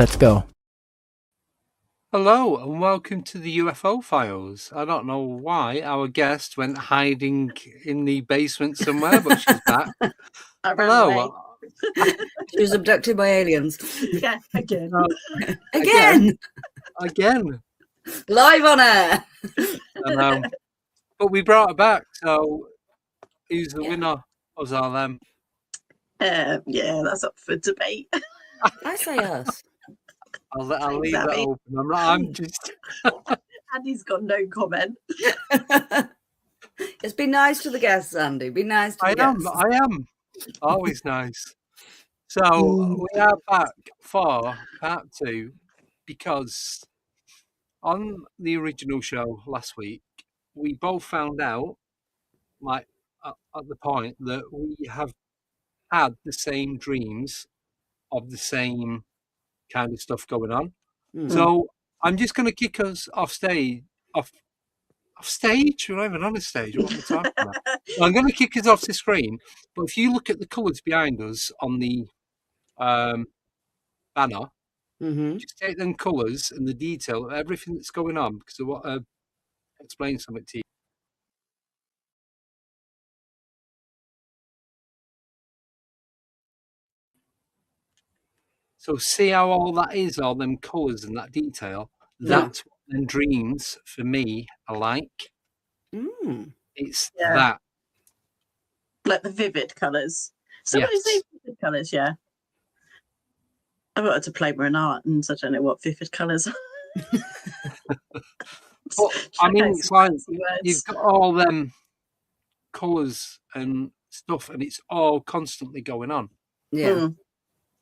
Let's go. Hello and welcome to the UFO Files. I don't know why our guest went hiding in the basement somewhere, but she's back. Hello. She was abducted by aliens. Yeah, again. Again. Live on air. But we brought her back, so who's the winner? Us or them? Yeah, that's up for debate. I say us. I'll leave that open. I'm just. Andy's got no comment. Just be nice to the guests, Andy. Be nice to the guests. I am. Always nice. So we are back for part 2 because on the original show last week, we both found out, like at the point, that we have had the same dreams of the same kind of stuff going on. So I'm just going to kick us off stage. Off stage? We're not even on a stage. What am I talking about? Well, I'm going to kick us off the screen. But if you look at the colours behind us on the banner, just take them colours and the detail of everything that's going on, because I want to explain something to you. So see how all that is, all them colours and that detail? That's what them dreams for me are like. It's that. Like the vivid colours. Somebody say vivid colours, yeah. I've got to play an art and I don't know what vivid colours are. But, I mean, it's like you've got all them colours and stuff and it's all constantly going on. Yeah.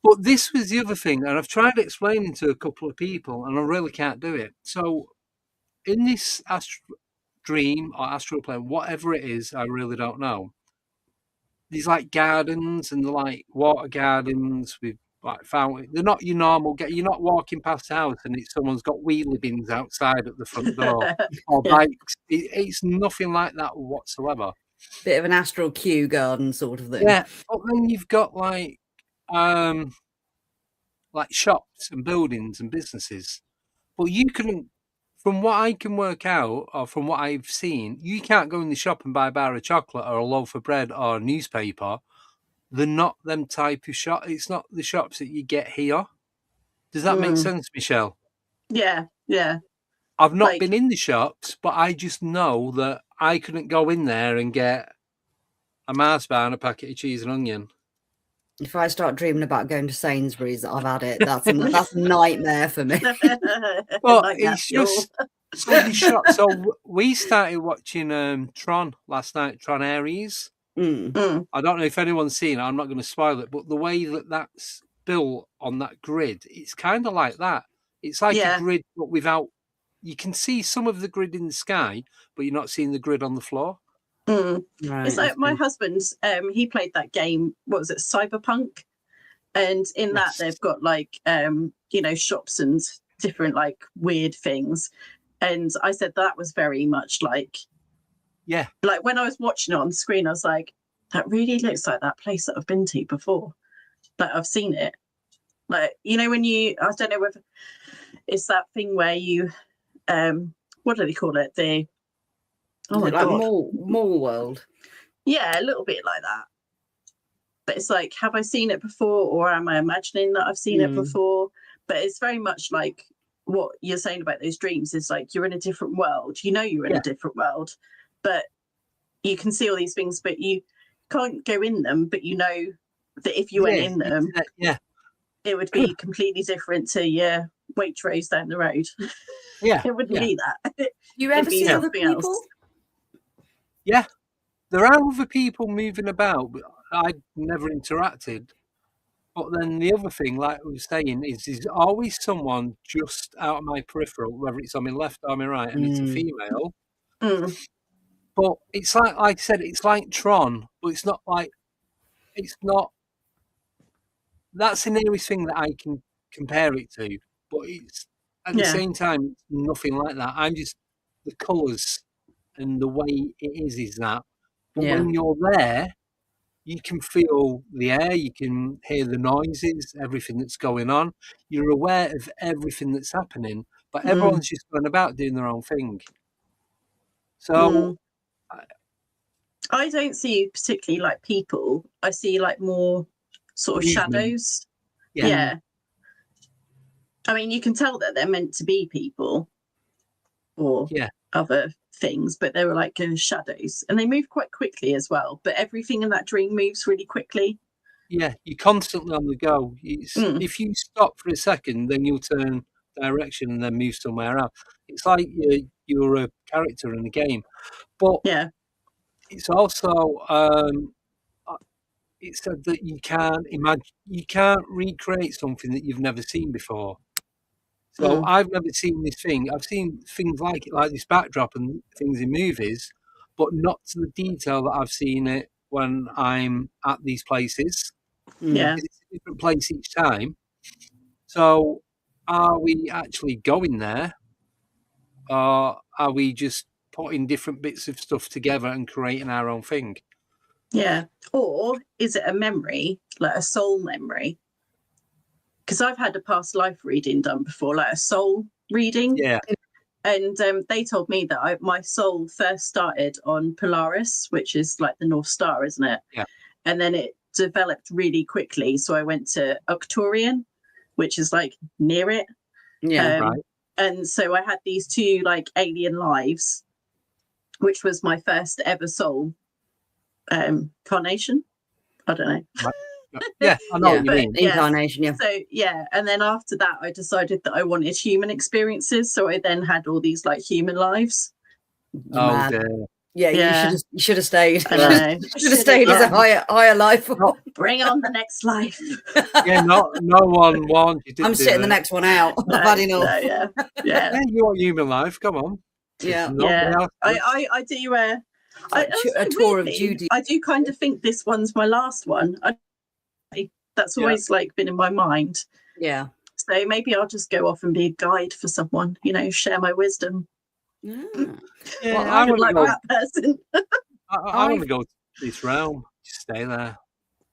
But this was the other thing, and I've tried explaining to a couple of people, and I really can't do it. So, in this dream or astral plane, whatever it is, I really don't know. These like gardens and like water gardens with like fountain. They're not your normal. You're not walking past the house and someone's got wheelie bins outside at the front door or bikes. It's nothing like that whatsoever. Bit of an astral queue garden sort of thing. Yeah, but then you've got like shops and buildings and businesses. But you couldn't, from what I can work out or from what I've seen, you can't go in the shop and buy a bar of chocolate or a loaf of bread or a newspaper. They're not them type of shop. It's not the shops that you get here. Does that make sense, Michelle? Yeah. I've not been in the shops, but I just know that I couldn't go in there and get a Mars bar and a packet of cheese and onion. If I start dreaming about going to Sainsbury's, I've had it. That's a nightmare for me. But it's just so we started watching Tron last night, Tron Ares. I don't know if anyone's seen it. I'm not going to spoil it, but the way that's built on that grid, it's kind of like that. It's like a grid, but without. You can see some of the grid in the sky, but you're not seeing the grid on the floor. Right, it's like my husband, he played that game, what was it, Cyberpunk? And in that they've got like shops and different like weird things. And I said that was very much like like when I was watching it on the screen, I was like, that really looks like that place that I've been to before. Like I've seen it. Like, when I don't know whether it's that thing where you what do they call it? Like mall world. Yeah, a little bit like that. But it's like, have I seen it before, or am I imagining that I've seen it before? But it's very much like what you're saying about those dreams is like you're in a different world. You're in a different world, but you can see all these things, but you can't go in them. But you know that if you went in them, it would be completely different to your Waitrose down the road. Yeah, it wouldn't be that. You ever see other people? Else. Yeah, there are other people moving about, but I never interacted. But then the other thing, like we were saying, is always someone just out of my peripheral, whether it's on my left or my right, and it's a female. But it's like I said, it's like Tron, but it's not. That's the nearest thing that I can compare it to. But it's at the same time, it's nothing like that. I'm just the colours and the way it is that. But when you're there, you can feel the air, you can hear the noises, everything that's going on. You're aware of everything that's happening, but everyone's just going about doing their own thing. So I don't see particularly like people. I see like more sort of movement. shadows. Yeah. Yeah. I mean, you can tell that they're meant to be people or other things, but they were like shadows, and they move quite quickly as well. But everything in that dream moves really quickly. Yeah, you're constantly on the go. If you stop for a second, then you'll turn direction and then move somewhere else. It's like you're a character in a game. But it's also it said that you can't recreate something that you've never seen before. So I've never seen this thing. I've seen things like it, like this backdrop and things in movies, but not to the detail that I've seen it when I'm at these places. Yeah. It's a different place each time. So are we actually going there? Or are we just putting different bits of stuff together and creating our own thing? Yeah. Or is it a memory, like a soul memory? Because I've had a past life reading done before, like a soul reading. Yeah. And they told me that my soul first started on Polaris, which is like the North Star, isn't it? Yeah. And then it developed really quickly. So I went to Arcturian, which is like near it. Yeah. Right. And so I had these two like alien lives, which was my first ever soul carnation. I don't know. Right. Yeah, I know what you mean. Incarnation, yeah. So and then after that, I decided that I wanted human experiences. So I then had all these like human lives. Oh dear. Yeah, you should have stayed. I know. You should have stayed as a higher life. Bring on the next life. Yeah, no one warned you. I'm sitting the next one out. I've had enough. No, yeah. You want human life? Come on. Yeah. I do. A tour of duty. I do kind of think this one's my last one. That's always like been in my mind. Yeah. So maybe I'll just go off and be a guide for someone. Share my wisdom. Yeah. Well, I would like that person. I want to go to this realm. Just stay there.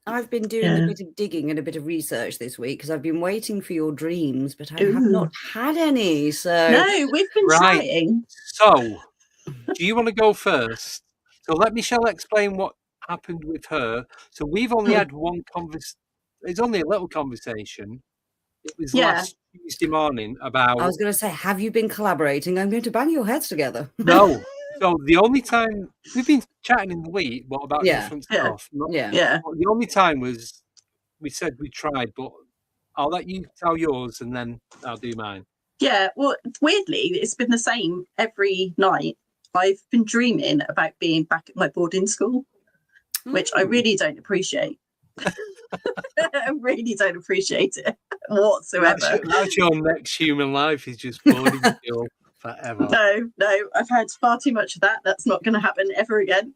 I've been doing a bit of digging and a bit of research this week because I've been waiting for your dreams, but I have not had any. So no, we've been trying. So, do you want to go first? So let Michelle explain what happened with her. So we've only had one conversation. It's only a little conversation. It was last Tuesday morning about... I was going to say, have you been collaborating? I'm going to bang your heads together. No. So the only time... We've been chatting in the week, but about different stuff. Yeah. The only time was... We said we tried, but I'll let you tell yours and then I'll do mine. Yeah, well, weirdly, it's been the same every night. I've been dreaming about being back at my boarding school, which I really don't appreciate. I really don't appreciate it whatsoever. That's your next human life is just boarding school forever. No, I've had far too much of that. That's not going to happen ever again.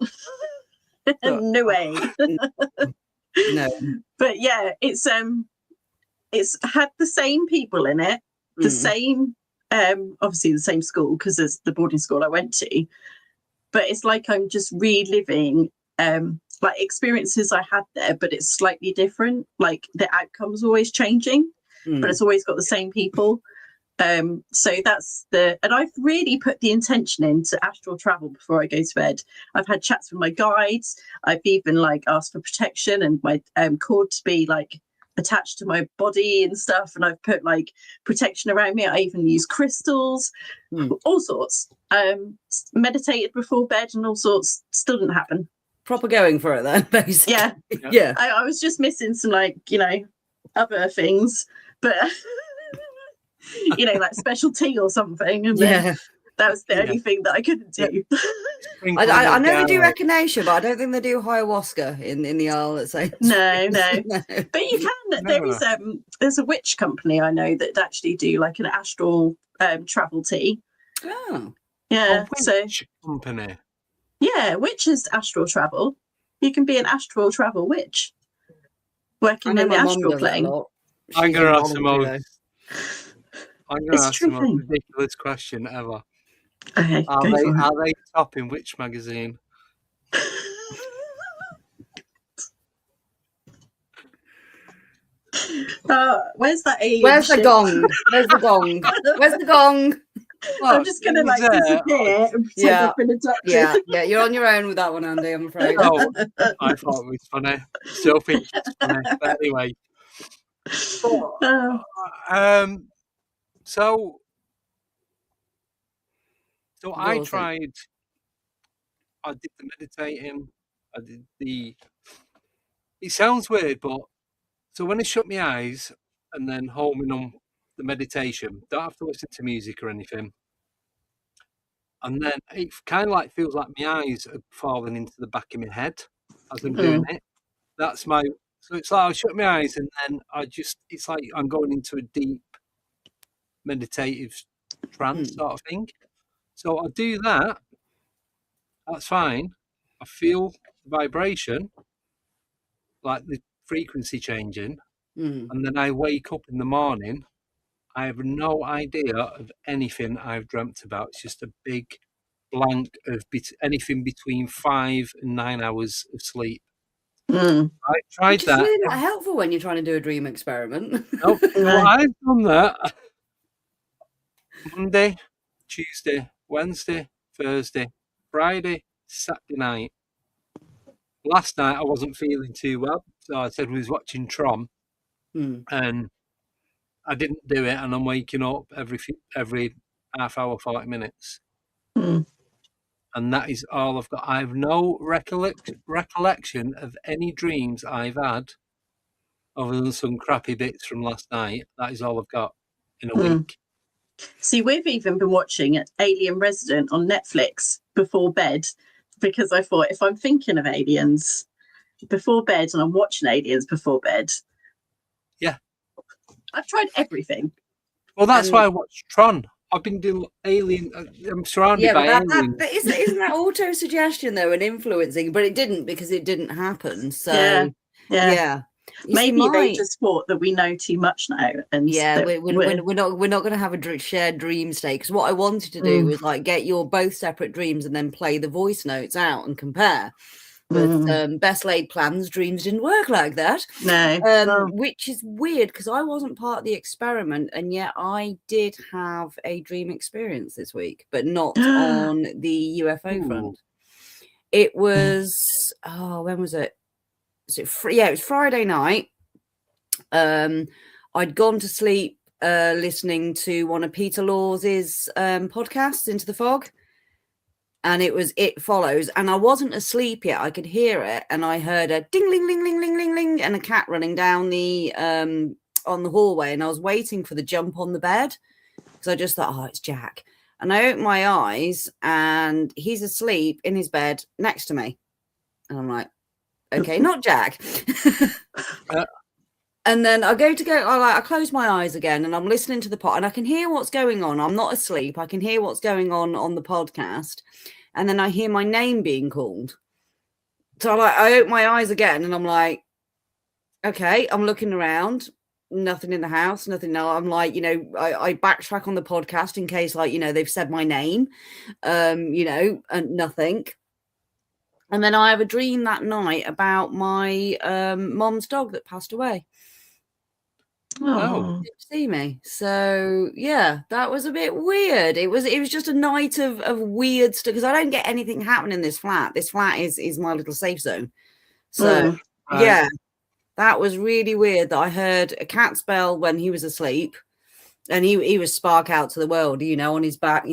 No way. No. But yeah, it's had the same people in it, the same obviously the same school because it's the boarding school I went to. But it's like I'm just reliving like experiences I had there, but it's slightly different. Like the outcome's always changing, but it's always got the same people. So that's and I've really put the intention into astral travel before I go to bed. I've had chats with my guides. I've even like asked for protection and my cord to be like attached to my body and stuff. And I've put like protection around me. I even use crystals, all sorts. Meditated before bed and all sorts. Still didn't happen. Proper going for it then, basically. Yeah. I was just missing some like, other things, but like special tea or something. And then that was the only thing that I couldn't do. I know they do echinacea, but I don't think they do ayahuasca in the Isle at Saints. No. But you can. There's a witch company I know that actually do like an astral travel tea. Oh. Yeah. Witch company. Yeah, witch is astral travel. You can be an astral travel witch. Working in the astral plane. I'm going to ask the most ridiculous question ever. Okay, are they top in Witch magazine? Where's that alien? Where's the ship? gong? Where's the gong? Where's the gong? Well, I'm just gonna like disappear and pretend I've been abducted. Yeah, you're on your own with that one, Andy, I'm afraid. Oh, I thought it was funny. Still think it's funny. But anyway. So I tried. I did the meditating. I did the. It sounds weird, but so when I shut my eyes and then homing on the meditation, don't have to listen to music or anything. And then it kind of like feels like my eyes are falling into the back of my head as I'm doing it. That's my. So it's like I shut my eyes and then it's like I'm going into a deep meditative trance sort of thing. So I do that. That's fine. I feel the vibration, like the frequency changing, and then I wake up in the morning. I have no idea of anything I've dreamt about. It's just a big blank of anything between 5 and 9 hours of sleep. I tried Which is that. really not helpful when you're trying to do a dream experiment. Nope. Well, I've done that Monday, Tuesday, Wednesday, Thursday, Friday, Saturday night. Last night I wasn't feeling too well, so I said we was watching Tron, and I didn't do it, and I'm waking up every half hour, 40 minutes. And that is all I've got. I have no recollection of any dreams I've had other than some crappy bits from last night. That is all I've got in a week. See, we've even been watching Alien Resident on Netflix before bed because I thought if I'm thinking of aliens before bed and I'm watching aliens before bed. Yeah. I've tried everything. Well, that's why I watched Tron. I've been doing Alien. I'm surrounded by aliens. Isn't that auto-suggestion, though, and influencing? But it didn't because it didn't happen. So, yeah. Maybe they just thought that we know too much now, and we're not going to have a shared dream state. Because what I wanted to do was like get your both separate dreams and then play the voice notes out and compare. But best laid plans, dreams didn't work like that. No, which is weird because I wasn't part of the experiment, and yet I did have a dream experience this week, but not on the UFO front. It was when was it? It was Friday night. I'd gone to sleep listening to one of Peter Laws's podcasts, Into the Fog, and it was It Follows, and I wasn't asleep yet. I could hear it, and I heard a ding ling ling ling ling ling ling and a cat running down the on the hallway, and I was waiting for the jump on the bed because I just thought, it's Jack. And I opened my eyes and he's asleep in his bed next to me, and I'm like, okay, not Jack. And then I close my eyes again and I'm listening to the pod and I can hear what's going on. I'm not asleep. I can hear what's going on the podcast. And then I hear my name being called. So I open my eyes again and I'm like, okay, I'm looking around. Nothing in the house, nothing. No, I'm like, I backtrack on the podcast in case they've said my name, and nothing. And then I have a dream that night about my mom's dog that passed away. Oh, Didn't see me. So yeah, that was a bit weird. It was just a night of weird stuff because I don't get anything happening in this flat. This flat is my little safe zone. So yeah, that was really weird that I heard a cat's bell when he was asleep. And he was spark out to the world, on his back,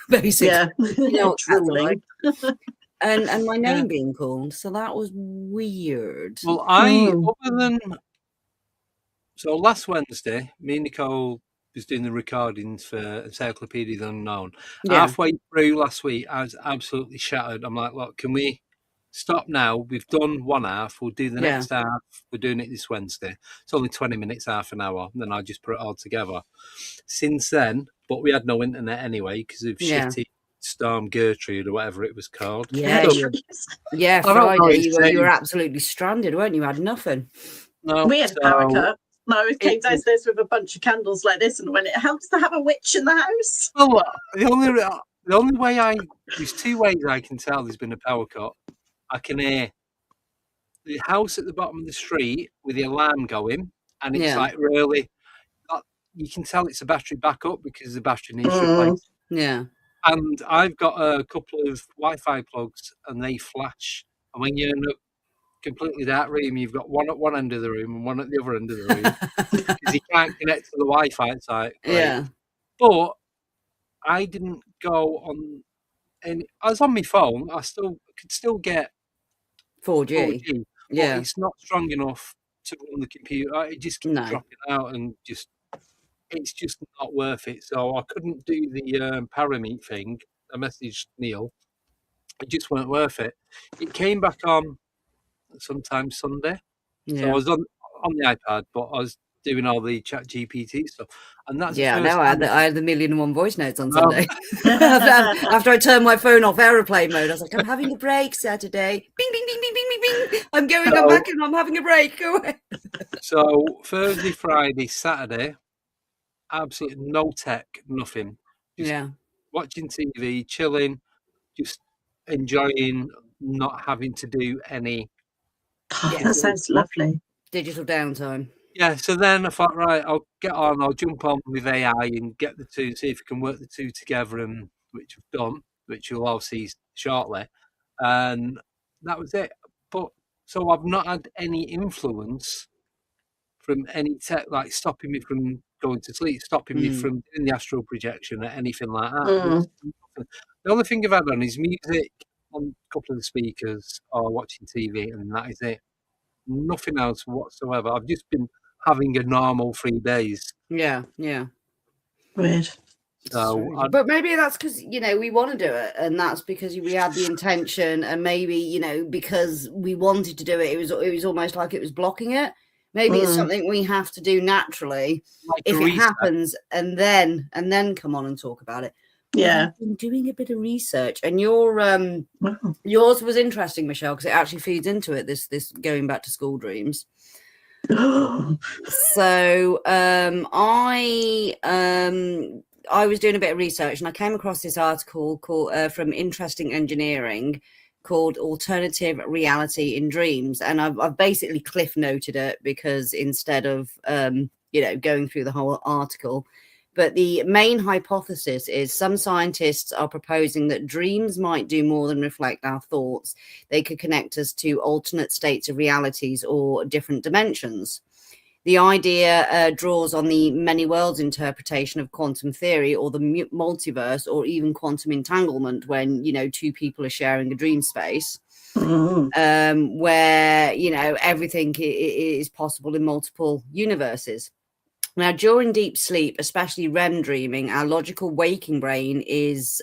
basically. Yeah, drooling. And my name being called, so that was weird. Well, so last Wednesday, me and Nicole was doing the recordings for Encyclopedia of the Unknown. Yeah. Halfway through last week, I was absolutely shattered. I'm like, look, can we stop now? We've done one half. We'll do the next half. We're doing it this Wednesday. It's only 20 minutes, half an hour. And then I just put it all together. Since then, but we had no internet anyway because of shitty Storm Gertrude or whatever it was called. Yeah, Friday you were absolutely stranded, weren't you? Had nothing. No, we had power cut. No, we came downstairs with a bunch of candles like this, and when it helps to have a witch in the house. Well, the only way there's two ways I can tell there's been a power cut. I can hear the house at the bottom of the street with the alarm going, and it's like really, you can tell it's a battery backup because the battery needs replaced. Yeah. And I've got a couple of Wi-Fi plugs, and they flash. And when you're in a completely dark room, you've got one at one end of the room and one at the other end of the room because you can't connect to the Wi-Fi. It's like, Yeah. But I didn't go on, and I was on my phone. I could still get 4G. but it's not strong enough to run the computer. It just keeps dropping out, and it's just not worth it. So I couldn't do the Parameet thing. I messaged Neil. It just weren't worth it. It came back on sometime Sunday. So I was on the iPad, but I was doing all the Chat GPT stuff, and that's I had the 1,000,001 voice notes on Sunday. After I turned my phone off aeroplane mode, I was like, I'm having a break Saturday. Bing, bing, bing, bing, bing, bing, bing. I'm back and I'm having a break. Go away. So Thursday, Friday, Saturday, absolutely no tech, nothing. Just watching TV, chilling, just enjoying not having to do any. That sounds lovely. Digital downtime. Yeah, so then I thought, right, I'll jump on with AI and get the two, see if we can work the two together, and which I've done, which you'll all see shortly. And that was it. But so I've not had any influence from any tech, like stopping me from going to sleep, stopping me from doing the astral projection or anything like that. The only thing I've had on is music on a couple of the speakers or watching TV, and that is it. Nothing else whatsoever. I've just been having a normal 3 days. Yeah. Weird. So, but maybe that's because we want to do it, and that's because we had the intention, and maybe because we wanted to do it, it was almost like it was blocking it. Maybe it's something we have to do naturally, like if it happens, and then come on and talk about it. Yeah, I've been doing a bit of research, and yours was interesting, Michelle, because it actually feeds into it. This going back to school dreams. So I was doing a bit of research, and I came across this article called from Interesting Engineering called Alternative Reality in Dreams. And I've basically cliff noted it because instead of, going through the whole article, but the main hypothesis is some scientists are proposing that dreams might do more than reflect our thoughts. They could connect us to alternate states of realities or different dimensions. The idea draws on the many worlds interpretation of quantum theory or the multiverse, or even quantum entanglement when, two people are sharing a dream space, where, everything is possible in multiple universes. Now, during deep sleep, especially REM dreaming, our logical waking brain is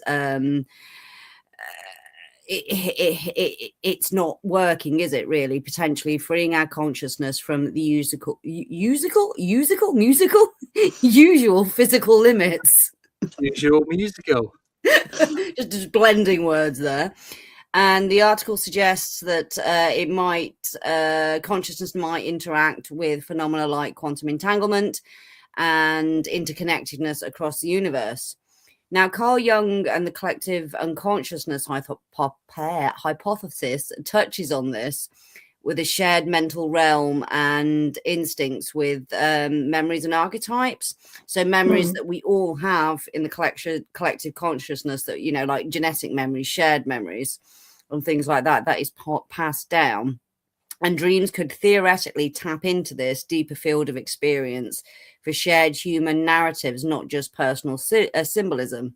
it's not working, is it really? Potentially freeing our consciousness from the usual physical limits. Usual musical. just blending words there. And the article suggests that consciousness might interact with phenomena like quantum entanglement and interconnectedness across the universe. Now, Carl Jung and the collective unconsciousness hypothesis touches on this with a shared mental realm and instincts with memories and archetypes. So memories that we all have in the collective consciousness that, like genetic memories, shared memories and things like that, that is passed down. And dreams could theoretically tap into this deeper field of experience for shared human narratives, not just personal symbolism.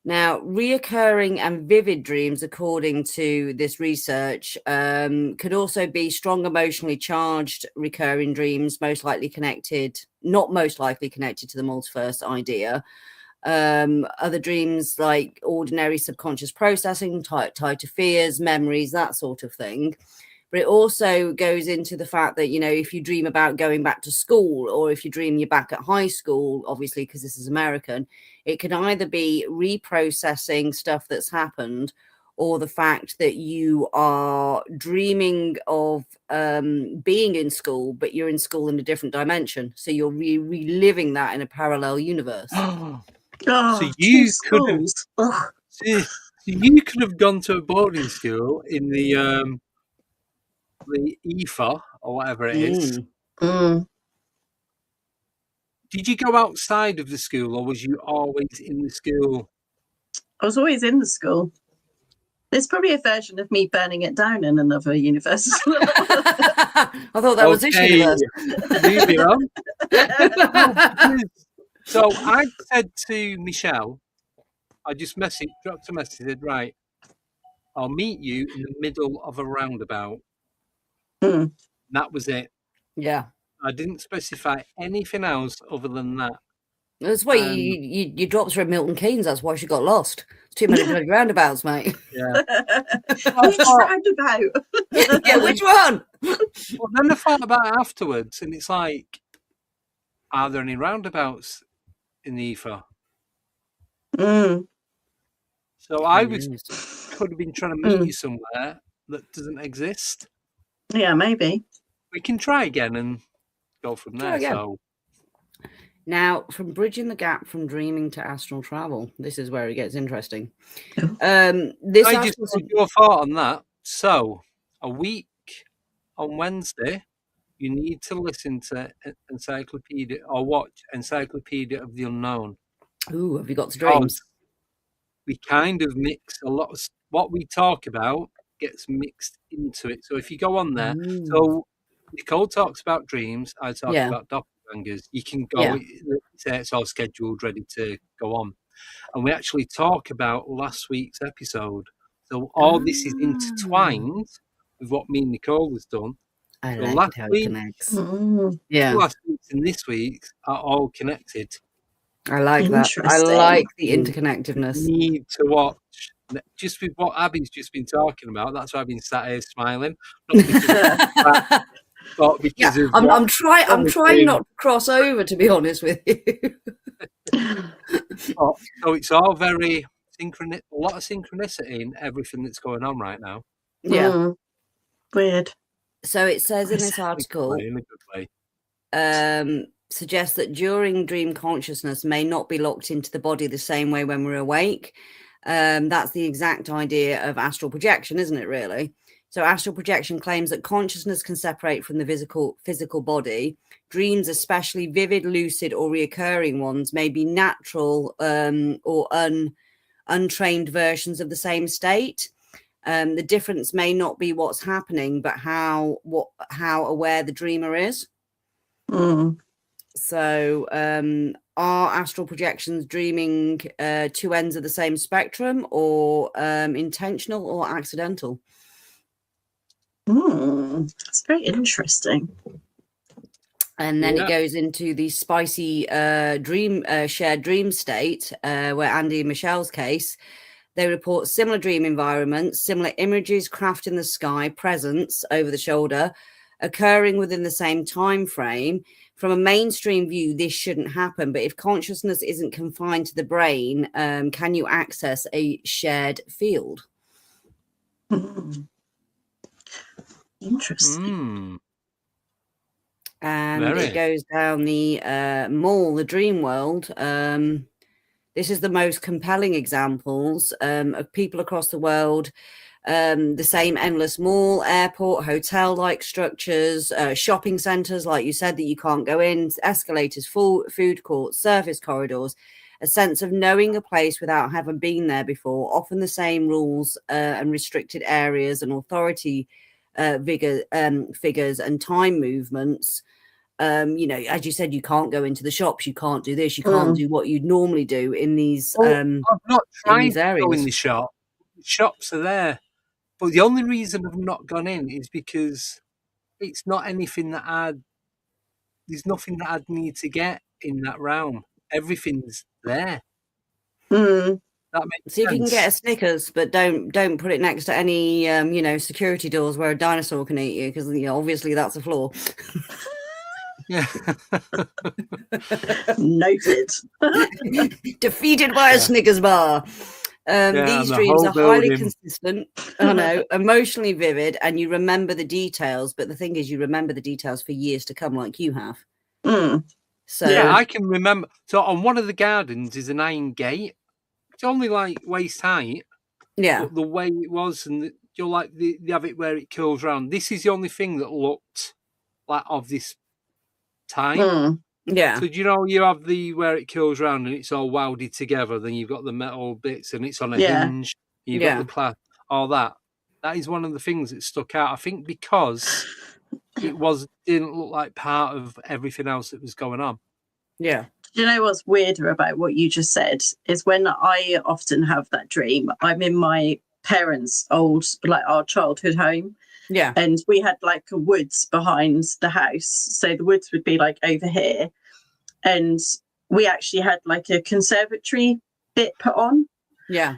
Now, reoccurring and vivid dreams, according to this research, could also be strong emotionally charged recurring dreams, not most likely connected to the multiverse idea. Other dreams like ordinary subconscious processing, tied to fears, memories, that sort of thing. But it also goes into the fact that, if you dream about going back to school, or if you dream you're back at high school, obviously, because this is American, it can either be reprocessing stuff that's happened, or the fact that you are dreaming of being in school, but you're in school in a different dimension. So you're reliving that in a parallel universe. So you could have gone to a boarding school in the ether or whatever it is, Did you go outside of the school, or was you always in the school? I was always in the school. There's probably a version of me burning it down in another universe. I thought that was this universe. Moving on. So I said to Michelle, I just dropped a message, said, right, I'll meet you in the middle of a roundabout. Mm. That was it. Yeah. I didn't specify anything else other than that. That's why you dropped her at Milton Keynes. That's why she got lost. It's too many bloody roundabouts, mate. Yeah. Which roundabout? Yeah, which one? Well, then I thought about it afterwards, and it's like, are there any roundabouts in the ether? Mm. So I could have been trying to meet you somewhere that doesn't exist. Yeah, maybe. We can try again and go from there. So now, from bridging the gap from dreaming to astral travel, this is where it gets interesting. I just put your thought on that. So a week on Wednesday, you need to listen to Encyclopedia or watch Encyclopedia of the Unknown. Ooh, have you got the dreams? We kind of mix a lot of what we talk about gets mixed into it. So if you go on there, so Nicole talks about dreams, I talk about doppelgangers. You can go, say it's all scheduled, ready to go on. And we actually talk about last week's episode. So all this is intertwined with what me and Nicole has done. I so like last it how week, it connects. Last week's and this week's are all connected. I like that. I like the interconnectedness. You need to watch. Just with what Abby's just been talking about, that's why I've been sat here smiling. Not because of I'm trying not to cross over, to be honest with you. So it's all very synchronous, a lot of synchronicity in everything that's going on right now. Yeah. Weird. So it says in this article, in a good way. Suggests that during dream consciousness may not be locked into the body the same way when we're awake. That's the exact idea of astral projection, isn't it, really? So astral projection claims that consciousness can separate from the physical body. Dreams, especially vivid, lucid, or reoccurring ones, may be natural or untrained versions of the same state. The difference may not be what's happening, but how aware the dreamer is. So are astral projections dreaming two ends of the same spectrum, or intentional or accidental? That's very interesting. And then it goes into the spicy shared dream state, where Andy and Michelle's case, they report similar dream environments, similar images, craft in the sky, presence over the shoulder, occurring within the same time frame. From a mainstream view, this shouldn't happen. But if consciousness isn't confined to the brain, can you access a shared field? Interesting. And it goes down the mall, the dream world. This is the most compelling examples of people across the world. The same endless mall, airport, hotel-like structures, shopping centres, like you said, that you can't go in, escalators, food courts, surface corridors, a sense of knowing a place without having been there before, often the same rules and restricted areas and authority figures and time movements. As you said, you can't go into the shops, you can't do this, you can't do what you'd normally do in these I've not tried to go in the shop. The shops are there. But the only reason I've not gone in is because it's not anything that there's nothing that I'd need to get in that realm. Everything's there. That makes See if you can get a Snickers, but don't put it next to any security doors where a dinosaur can eat you, because obviously that's a flaw. Yeah. Noted. Defeated by a Snickers bar. These dreams are highly consistent, emotionally vivid, and you remember the details. But the thing is, you remember the details for years to come, like you have. So I can remember. So on one of the gardens is an iron gate. It's only like waist height. Yeah. But the way it was, and you're like they have it where it curls around. This is the only thing that looked like of this time. Yeah. So do you know you have the where it curls round and it's all welded together, then you've got the metal bits and it's on a hinge, you've got the clasp, all that. That is one of the things that stuck out. I think because it didn't look like part of everything else that was going on. Yeah. Do you know what's weirder about what you just said is when I often have that dream, I'm in my parents' old, like our childhood home. Yeah. And we had like a woods behind the house. So the woods would be like over here. And we actually had like a conservatory bit put on. Yeah.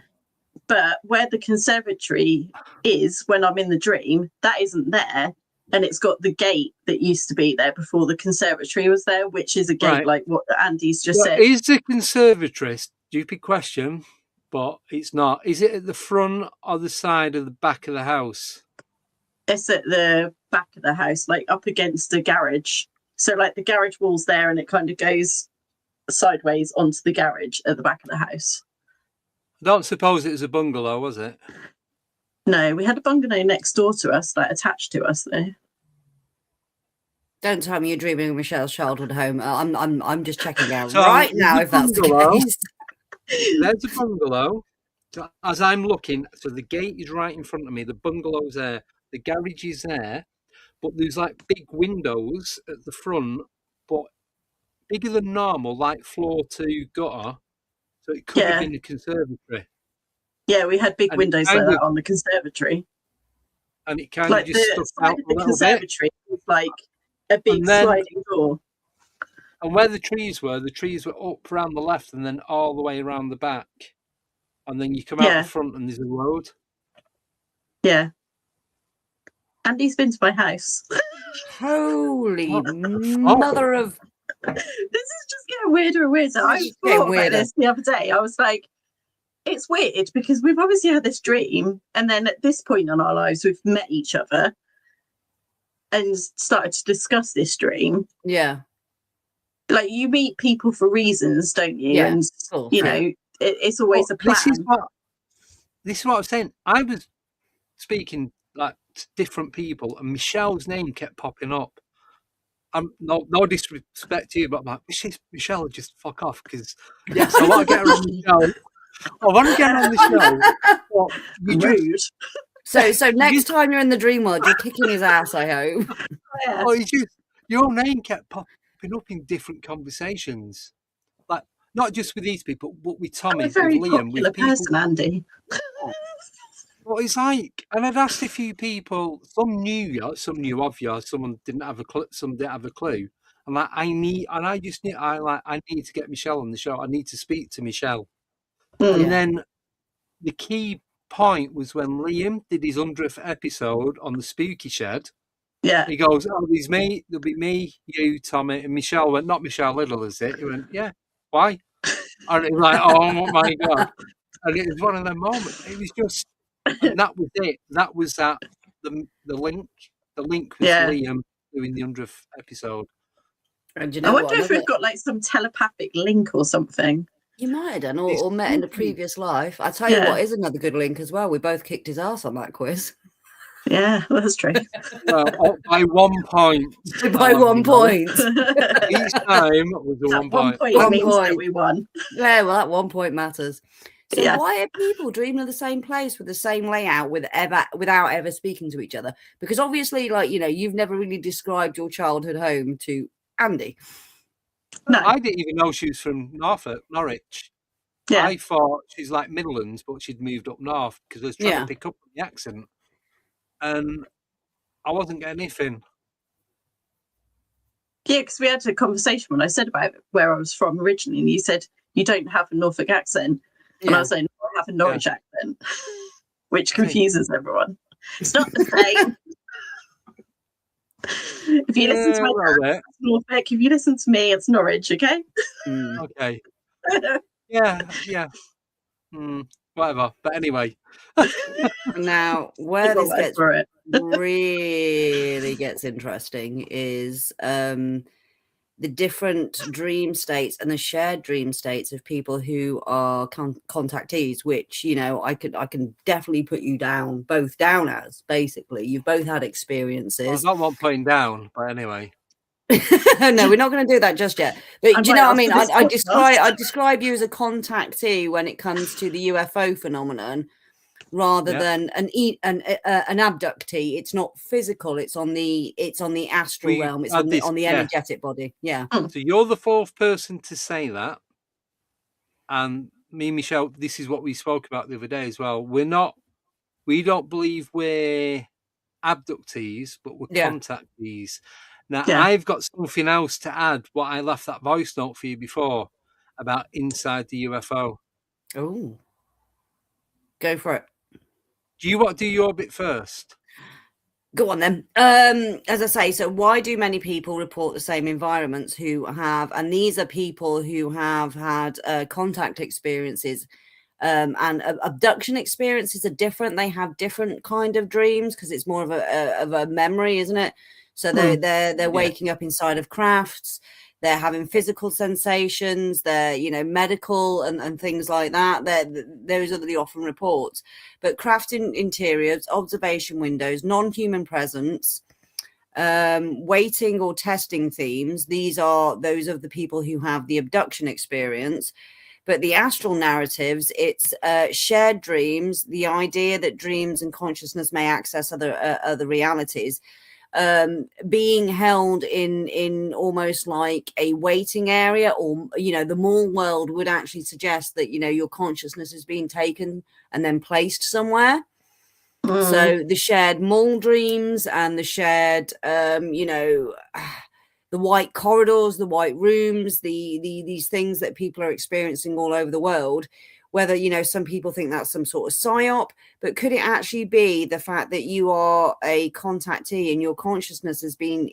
But where the conservatory is when I'm in the dream, that isn't there. And it's got the gate that used to be there before the conservatory was there, which is a gate like what Andy's just said. Is the conservatory, stupid question, but it's not. Is it at the front or the side of the back of the house? It's at the back of the house, like up against the garage. So like the garage wall's there and it kind of goes sideways onto the garage at the back of the house. I don't suppose it was a bungalow, was it? No, we had a bungalow next door to us, like attached to us though. Don't tell me you're dreaming of Michelle's childhood home. I'm just checking out right now if that's the case. There's a bungalow. So as I'm looking, so the gate is right in front of me. The bungalow's there. The garage is there. But there's like big windows at the front, but bigger than normal, like floor to gutter. So it could have been a conservatory. Yeah, we had big windows like that on the conservatory. And it kind of just stuck out a little conservatory bit. Was like a big sliding door. And where the trees were up around the left and then all the way around the back. And then you come out the front and there's a road. Yeah. Andy's been to my house. Holy mother of... This is just getting weirder and weirder. I thought about this the other day. I was like, it's weird because we've obviously had this dream. And then at this point in our lives, we've met each other and started to discuss this dream. Yeah. like you meet people for reasons, don't you? Yeah, and you know, it's always a plan. This is what I was saying. I was speaking like to different people, and Michelle's name kept popping up. I'm no disrespect to you, but I'm like, Michelle, just fuck off, because yes, I want to get her on the show. I want to get her on the show. Rude. So next time you're in the dream world, you're kicking his ass, I hope. Yeah. Oh, your name kept popping up in different conversations, like not just with these people, but with Tommy, with Liam, with people. Person, Andy. Well, it's like, and I'd asked a few people. Some knew you, some knew of you. Some didn't have a clue. Some didn't have a clue. And like, I need to get Michelle on the show. I need to speak to Michelle. And then the key point was when Liam did his 100th episode on the Spooky Shed. Yeah. He goes, "Oh, there'll be me, you, Tommy," and Michelle went, "Not Michele Liddle, is it?" He went, "Yeah, why?" And it was like, "Oh my God!" And it was one of them moments. It was just, and that was it. That was the link. The link was Liam doing the 100th episode. And you know I wonder if we've got like some telepathic link or something. You might have done, or met in a previous life. I tell you what is another good link as well. We both kicked his ass on that quiz. Yeah, that's true. Well, by 1 point. By 1 point. Each time was a 1 point. 1 point means that we won. Yeah, well, that 1 point matters. So why are people dreaming of the same place with the same layout without ever speaking to each other? Because obviously, like, you know, you've never really described your childhood home to Andy. No, I didn't even know she was from Norwich. Yeah. I thought she's like Midlands, but she'd moved up north because I was trying to pick up the accent. And I wasn't getting anything. Yeah, because we had a conversation when I said about where I was from originally, and you said you don't have a Norfolk accent. And I was saying, I have a Norwich accent, which confuses everyone. It's not the same. If you listen to my it's Norfolk. If you listen to me, it's Norwich, okay? Okay. Yeah. Whatever. But anyway. Now, where this gets really gets interesting is the different dream states and the shared dream states of people who are contactees, which, you know, I can definitely put you both down as, basically. You've both had experiences. Well, I don't want putting down, but anyway. No, we're not going to do that just yet. But do you know what I mean? I podcast. describe you as a contactee when it comes to the UFO phenomenon, rather than an abductee. It's not physical. It's on the astral realm. It's on the energetic body. Yeah. So you're the fourth person to say that, and me and Michelle, this is what we spoke about the other day as well. We don't believe we're abductees, but we're contactees. Now, I've got something else to add. What I left that voice note for you before about inside the UFO. Oh, go for it. Do you want to do your bit first? Go on then. As I say, so why do many people report the same environments and these are people who have had contact experiences, and abduction experiences are different. They have different kind of dreams because it's more of a memory, isn't it? So they're waking up inside of crafts. They're having physical sensations. They're, medical and things like that. Those are the often reports. But craft interiors, observation windows, non-human presence, waiting or testing themes. Those are the people who have the abduction experience. But the astral narratives, it's shared dreams, the idea that dreams and consciousness may access other realities. Being held in almost like a waiting area, or the mall world would actually suggest that your consciousness is being taken and then placed somewhere. So the shared mall dreams and the shared the white corridors, the white rooms, these things that people are experiencing all over the world. Whether, some people think that's some sort of psyop, but could it actually be the fact that you are a contactee and your consciousness is being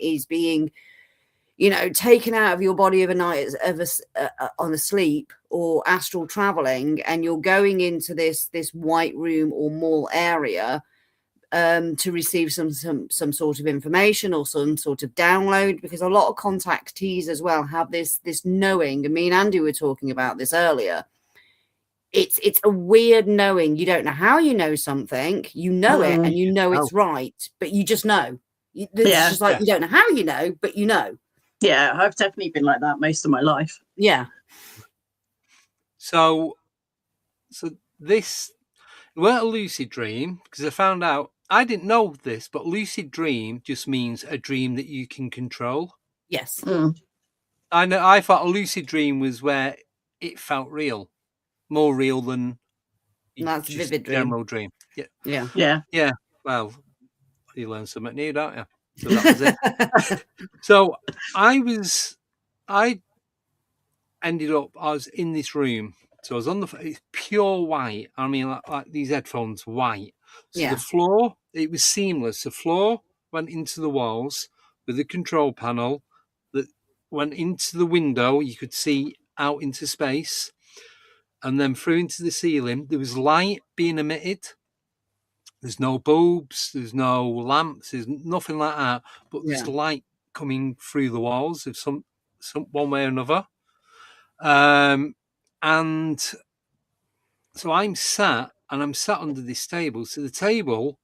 taken out of your body overnight on a sleep or astral traveling, and you're going into this white room or mall area to receive some sort of information or some sort of download? Because a lot of contactees as well have this knowing, and me and Andy were talking about this earlier. It's a weird knowing. You don't know how you know something. You know it, and you know it's right, but you just know. It's just like you don't know how you know, but you know. Yeah, I've definitely been like that most of my life. Yeah. So this weren't a lucid dream, because I found out, I didn't know this, but lucid dream just means a dream that you can control. Yes. I thought a lucid dream was where it felt real. More real than that's just vivid dream. General dream. Yeah. Well, you learn something new, don't you? So that was it. So I was in this room. So I was on it's pure white. I mean, like these headphones, white. So the floor, it was seamless. The floor went into the walls with a control panel that went into the window. You could see out into space. And then through into the ceiling, there was light being emitted. There's no bulbs, there's no lamps, there's nothing like that. But there's light coming through the walls of some one way or another. And so I'm sat under this table. So the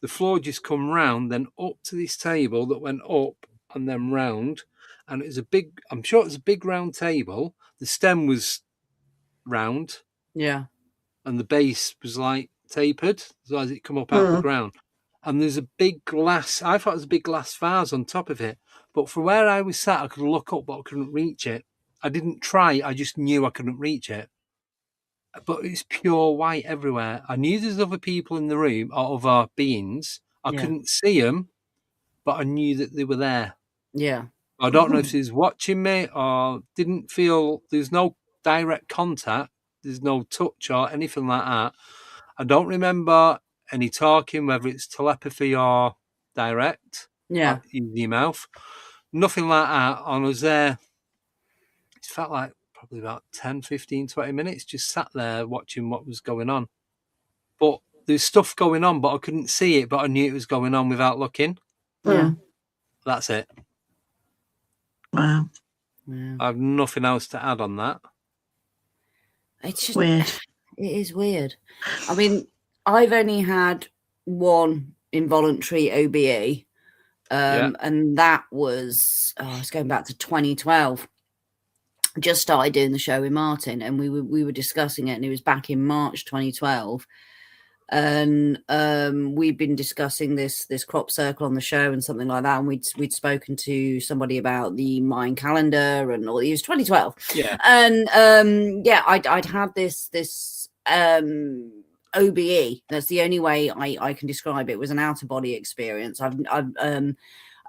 floor just come round, then up to this table that went up and then round. And it was I'm sure it was a big round table. The stem was round. Yeah. And the base was like tapered, so as it come up out of the ground. And there's a big glass, I thought it was a big glass vase on top of it. But from where I was sat, I could look up, but I couldn't reach it. I didn't try, I just knew I couldn't reach it. But it's pure white everywhere. I knew there's other people in the room, or other beings. I couldn't see them, but I knew that they were there. Yeah. I don't know if he was watching me or didn't feel, there's no direct contact. There's no touch or anything like that. I don't remember any talking, whether it's telepathy or direct. Yeah. Using your mouth. Nothing like that. And I was there, it felt like probably about 10, 15, 20 minutes, just sat there watching what was going on. But there's stuff going on, but I couldn't see it, but I knew it was going on without looking. Yeah. That's it. Wow. Yeah. I have nothing else to add on that. It's just weird. It is weird. I mean, I've only had one involuntary OBE, And that was it's going back to 2012. Just started doing the show with Martin, and we were discussing it, and it was back in March 2012. And we'd been discussing this crop circle on the show and something like that, and we'd spoken to somebody about the Mayan calendar and all. It was 2012, and I'd had this OBE. That's the only way I can describe it. It was an out of body experience.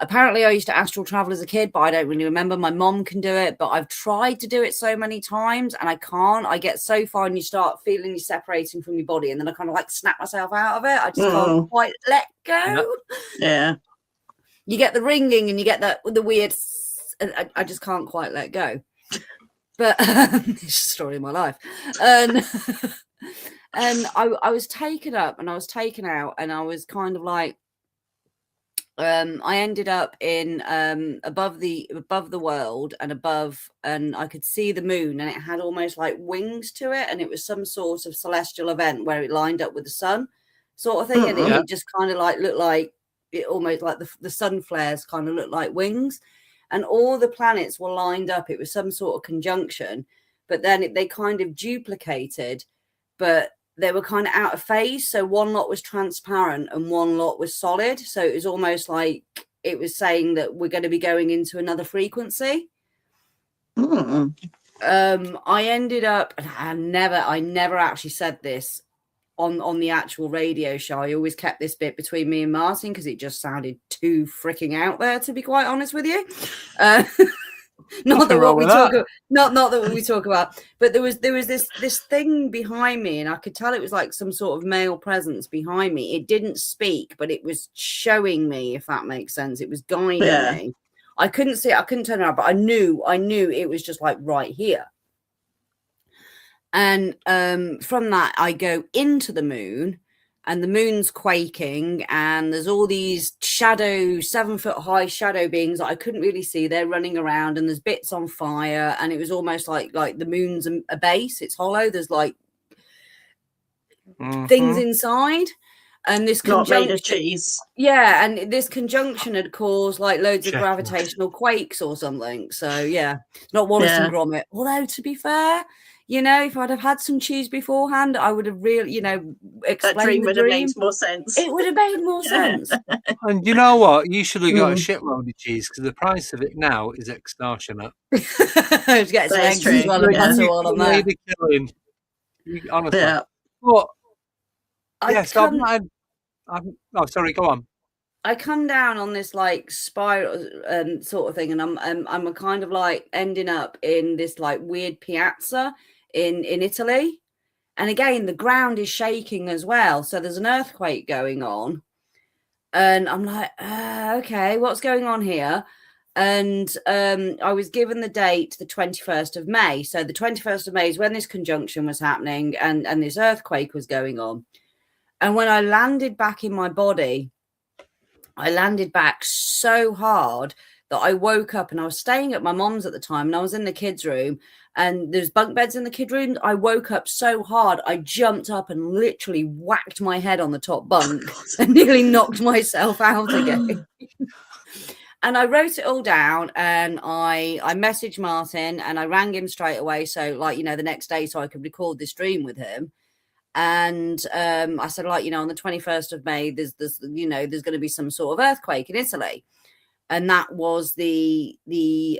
Apparently I used to astral travel as a kid, but I don't really remember. My mom can do it, but I've tried to do it so many times and I can't. I get so far and you start feeling you separating from your body, and then I kind of like snap myself out of it. I just can't quite let go. Yeah. You get the ringing and you get the weird, and I just can't quite let go. But it's a story of my life. And I was taken up and I was taken out, and I was kind of like, I ended up in above the world and above, and I could see the moon, and it had almost like wings to it, and it was some sort of celestial event where it lined up with the sun, sort of thing, and it just kind of like looked like it, almost like the sun flares kind of looked like wings, and all the planets were lined up. It was some sort of conjunction, but then they kind of duplicated, but they were kind of out of phase. So one lot was transparent and one lot was solid. So it was almost like it was saying that we're going to be going into another frequency. I ended up, I never actually said this on the actual radio show. I always kept this bit between me and Martin because it just sounded too freaking out there, to be quite honest with you. Not that what we talk about, not that what we talk about, but there was this thing behind me, and I could tell it was like some sort of male presence behind me. It didn't speak, but it was showing me, if that makes sense. It was guiding me. I couldn't see it, I couldn't turn around, but I knew it was just like right here. And from that, I go into the moon, and the moon's quaking, and there's all these 7-foot high shadow beings that I couldn't really see. They're running around, and there's bits on fire, and it was almost like the moon's a base. It's hollow. There's like things inside, and this not made of cheese. Yeah, and this conjunction had caused like loads of gravitational quakes or something. So yeah, not Wallace and Gromit. Although to be fair, you know, if I'd have had some cheese beforehand, I would have really, you know, explained that dream the would dream. have made more sense. It would have made more sense. And you know what? You should have got a shitload of cheese, because the price of it now is extortionate. It's getting some eggs as well and butter all on that. Honestly. Yeah. But sorry, go on. I come down on this like spiral sort of thing, and I'm a kind of like ending up in this like weird piazza in Italy, and again the ground is shaking as well, so there's an earthquake going on, and I'm like, okay, what's going on here? And I was given the date the 21st of May, so the 21st of May is when this conjunction was happening, and this earthquake was going on. And when I landed back in my body, I landed back so hard that I woke up, and I was staying at my mom's at the time, and I was in the kids' room, and there's bunk beds in the kid room. I woke up so hard, I jumped up and literally whacked my head on the top bunk and nearly knocked myself out again. And I wrote it all down, and I messaged Martin, and I rang him straight away. So like, you know, the next day, so I could record this dream with him. And I said, like, you know, on the 21st of May, there's you know, there's going to be some sort of earthquake in Italy. And that was the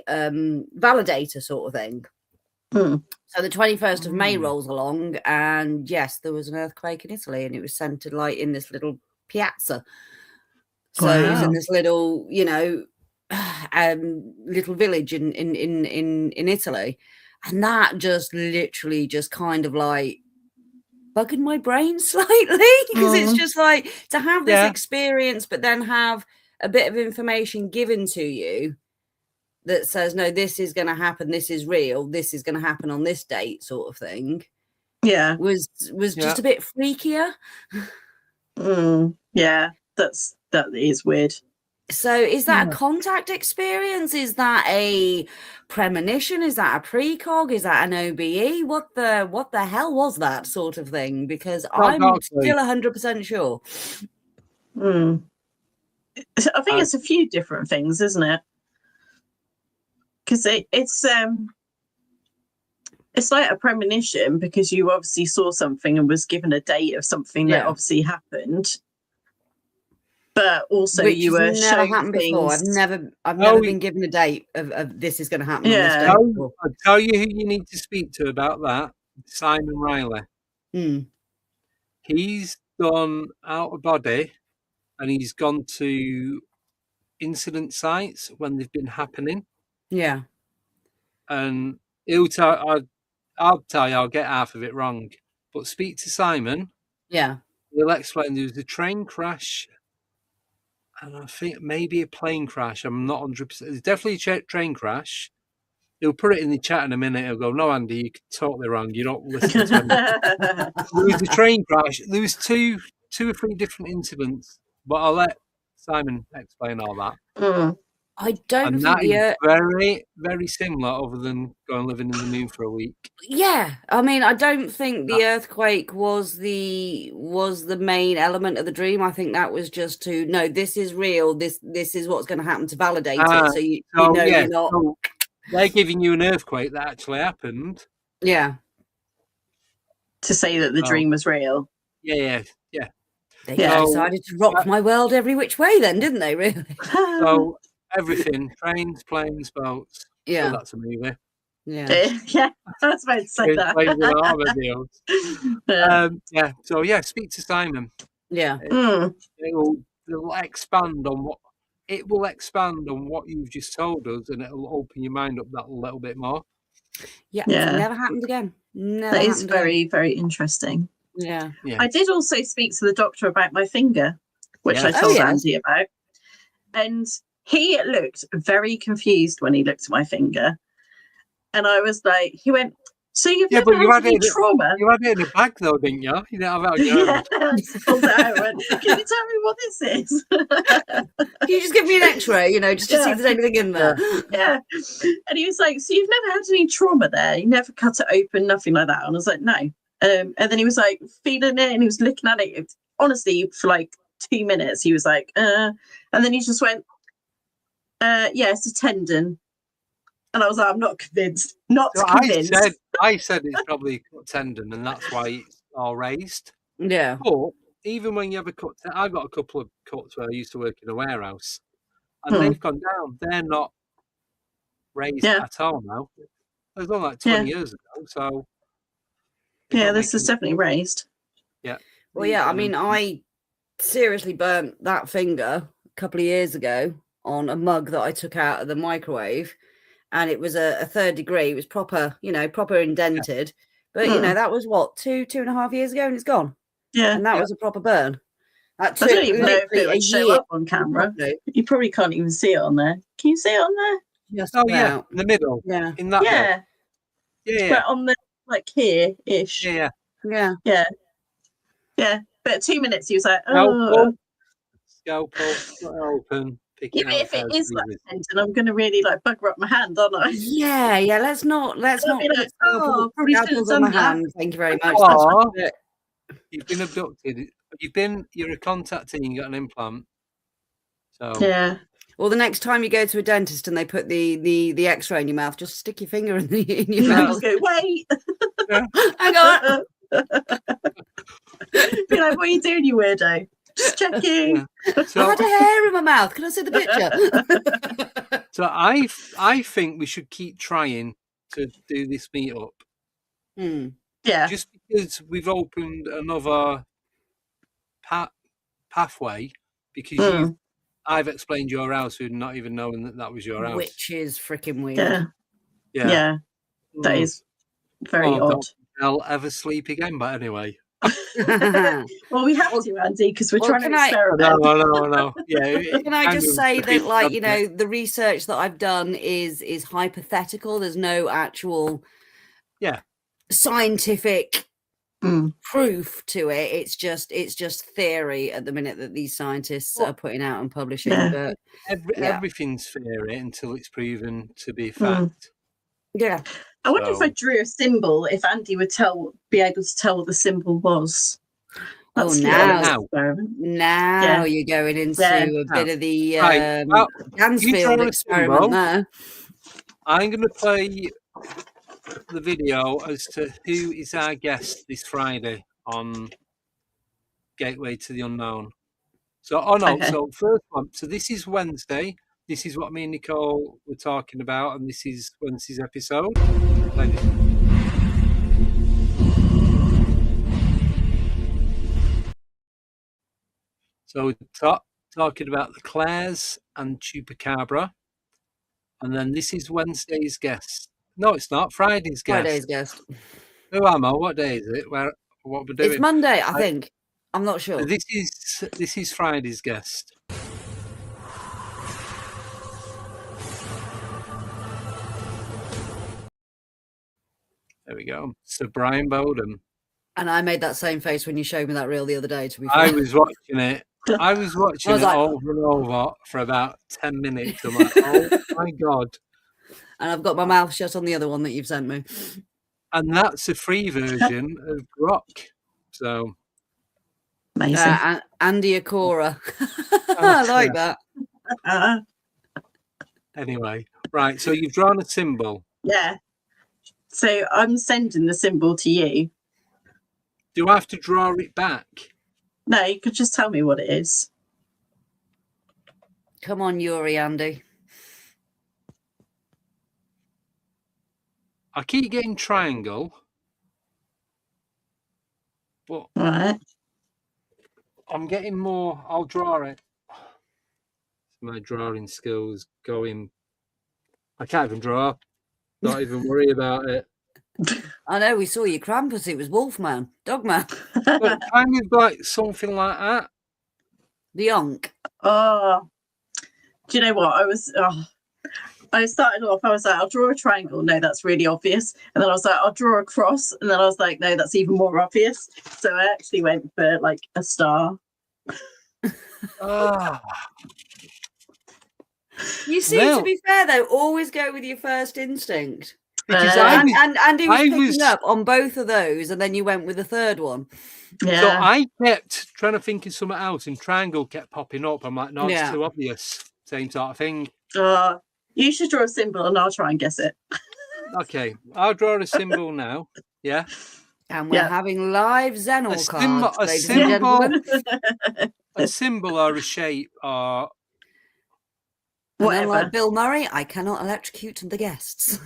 validator sort of thing. So the 21st of May rolls along, and yes, there was an earthquake in Italy, and it was centered like in this little piazza. So it was in this little, you know, little village in Italy. And that just literally just kind of like bugging my brain slightly, because it's just like to have this experience, but then have a bit of information given to you that says, no, this is going to happen, this is real, this is going to happen on this date, sort of thing. Yeah, was just a bit freakier. Yeah, that is weird. So is that a contact experience? Is that a premonition? Is that a precog? Is that an OBE? What the hell was that sort of thing? Because I'm still 100% sure. I think it's a few different things, isn't it? Because it's like a premonition, because you obviously saw something and was given a date of something that obviously happened. But also, which you were has never shown happened before. I've things. never been given a date of this is going to happen on this day. I'll tell you who you need to speak to about that. Simon Riley. He's done out of body, and he's gone to incident sites when they've been happening. Yeah. And I'll tell you, I'll get half of it wrong. But speak to Simon. Yeah. He'll explain there was a train crash, and I think maybe a plane crash. I'm not 100%. There's definitely a train crash. He'll put it in the chat in a minute. He'll go, "No, Andy, you're totally wrong. You don't listen to him." There was a train crash. There was two or three different incidents, but I'll let Simon explain all that. I don't and think that is very, very similar, other than going living in the moon for a week. Yeah, I mean, I don't think the earthquake was the main element of the dream. I think that was just to no, this is real. This is what's going to happen, to validate it. So you know you're not. So they're giving you an earthquake that actually happened. Yeah. To say that the dream was real. Yeah. They decided to rock my world every which way, then, didn't they? Really? So everything, trains, planes, boats. Yeah, so that's a movie. Yeah, I was about to say that. So speak to Simon. Yeah, it'll expand on what you've just told us, and it'll open your mind up that little bit more. Yeah. It's never happened again. That is very, very interesting. Yeah. I did also speak to the doctor about my finger, which I told Andy about, and he looked very confused when he looked at my finger, and I was like, he went, "So you've never had any trauma?" You had it in a bag, though, didn't you? You didn't have it on your own. Pulled it out. Went, "Can you tell me what this is?" Can you just give me an X-ray, just to see if there's anything in there? Yeah. And he was like, "So you've never had any trauma there? You never cut it open, nothing like that?" And I was like, "No." And then he was like feeling it, and he was looking at it. Honestly, for like 2 minutes, he was like, and then he just went, "Yeah, it's a tendon." And I was like, "I'm not convinced. Not convinced." I said it's probably a cut tendon, and that's why it's all raised. Yeah. But even when you have a cut, I've got a couple of cuts where I used to work in a warehouse, and they've gone down. They're not raised at all now. It was only like 20 years ago, so. Yeah, this is definitely raised. Yeah. Well, yeah, I mean, I seriously burnt that finger a couple of years ago on a mug that I took out of the microwave, and it was a 3rd degree. It was proper, proper indented. But, that was what, 2.5 years ago, and it's gone. Yeah. And that was a proper burn. I don't even know if it would show up on camera. You probably can't even see it on there. Can you see it on there? Yes. In the middle. Yeah. In that. Yeah. But on the here-ish. Yeah. But 2 minutes, he was like, Scalpel, open. Yeah, but if it is like a tendon, I'm going to really bugger up my hand, aren't I? Yeah. Let's not. Be like, probably should have done my that. hand. Thank you very much. You've been abducted. You're a contact and you got an implant. So yeah. Well, the next time you go to a dentist and they put the X-ray in your mouth, just stick your finger in your mouth. Go, wait. Hang on. Be like, what are you doing, you weirdo? Just checking. So, I've had a hair in my mouth. Can I see the picture? So I think we should keep trying to do this meetup. Yeah. Just because we've opened another pathway, because I've explained your house with not even knowing that was your house. Which is freaking weird. Yeah. That is very odd. I'll ever sleep again, but anyway. Well, we have to, Andy, because we're trying to experiment. No. Yeah. Can I just say that, the research that I've done is hypothetical. There's no actual scientific proof to it. It's just theory at the minute that these scientists are putting out and publishing. Yeah. But everything's theory until it's proven to be fact. Yeah. I wonder if I drew a symbol, if Andy would be able to tell what the symbol was. That's now Yeah. you're going into a bit of the Gansfield experiment there. I'm going to play the video as to who is our guest this Friday on Gateway to the Unknown. So, so first one. So this is Wednesday. This is what me and Nicole were talking about, and this is Wednesday's episode. So we're talking about the Clares and Chupacabra. And then this is Wednesday's guest. No, it's not. Friday's guest. Friday's guest. Who am I? What day is it? What we're doing? It's Monday, I think. I'm not sure. This is Friday's guest. There we go. So Brian Bowden. And I made that same face when you showed me that reel the other day, to be fair. I was watching it. I was watching it over and over for about 10 minutes. I'm like, oh my God. And I've got my mouth shut on the other one that you've sent me. And that's a free version of Grok. So amazing. Andy Akora. I like that. Anyway, right. So you've drawn a symbol. Yeah. So I'm sending the symbol to you. Do I have to draw it back? No, you could just tell me what it is. Come on, Yuri, Andy. I keep getting triangle, but I'm getting more. I'll draw it. My drawing skills going. I can't even draw. Don't even worry about it. I know, we saw you Krampus. It was Wolfman, Dogman. But kind of like something like that. The Onk. Oh, do you know what? I started off, I was like, I'll draw a triangle. No, that's really obvious. And then I was like, I'll draw a cross. And then I was like, no, that's even more obvious. So I actually went for like a star. You seem, to be fair, though, always go with your first instinct. Because Andy was picking up on both of those, and then you went with the third one. Yeah. So I kept trying to think of something else, and triangle kept popping up. I'm like, no, it's too obvious. Same sort of thing. You should draw a symbol, and I'll try and guess it. Okay, I'll draw a symbol now. Yeah. And we're having live Xenol cards, a ladies and gentlemen. A symbol or a shape or whatever. Like Bill Murray, I cannot electrocute the guests.